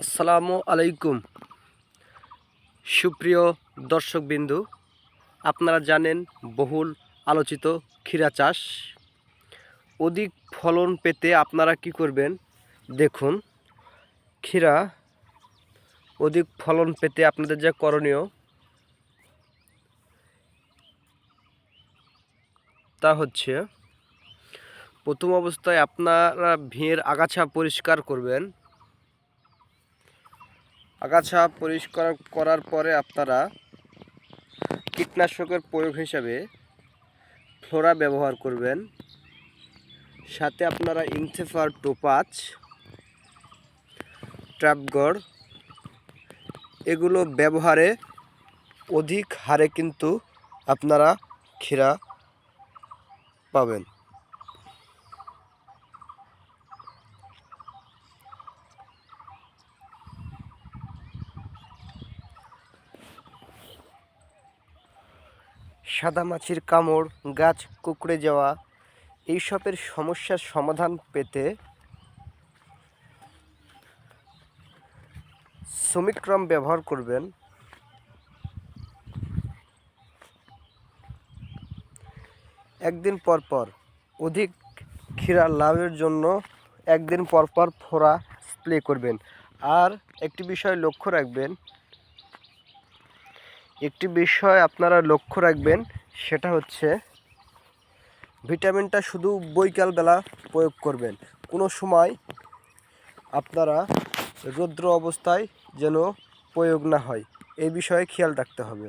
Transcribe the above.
আসসালামু আলাইকুম সুপ্রিয় দর্শকবিন্দু, আপনারা জানেন বহুল আলোচিত ক্ষীরা চাষ। অধিক ফলন পেতে আপনারা কি করবেন? দেখুন, ক্ষীরা অধিক ফলন পেতে আপনাদের যা করণীয় তা হচ্ছে, প্রথম অবস্থায় আপনারা ভিড় আগাছা পরিষ্কার করবেন। আগাছা পরিষ্কার করার পরে আপনারা কীটনাশকের প্রয়োগ হিসাবে ফ্লোরা ব্যবহার করবেন। সাথে আপনারা ইনথেফার টোপাজ, ট্র্যাপগড় এগুলো ব্যবহারে অধিক হারে কিন্তু আপনারা ক্ষীরা পাবেন। সাদামাছির কামড়, গাছ কুঁকড়ে যাওয়া, এইসবের সমস্যার সমাধান পেতে সমিক্রম ব্যবহার করবেন। একদিন পর পর অধিক ক্ষীরা লাভের জন্য একদিন পর পর ফোড়া স্প্রে করবেন। আর একটি বিষয় আপনারা লক্ষ্য রাখবেন, সেটা হচ্ছে ভিটামিনটা শুধু বৈকালবেলা প্রয়োগ করবেন। কোনো সময় আপনারা রৌদ্র অবস্থায় যেন প্রয়োগ না হয়, এই বিষয়ে খেয়াল রাখতে হবে।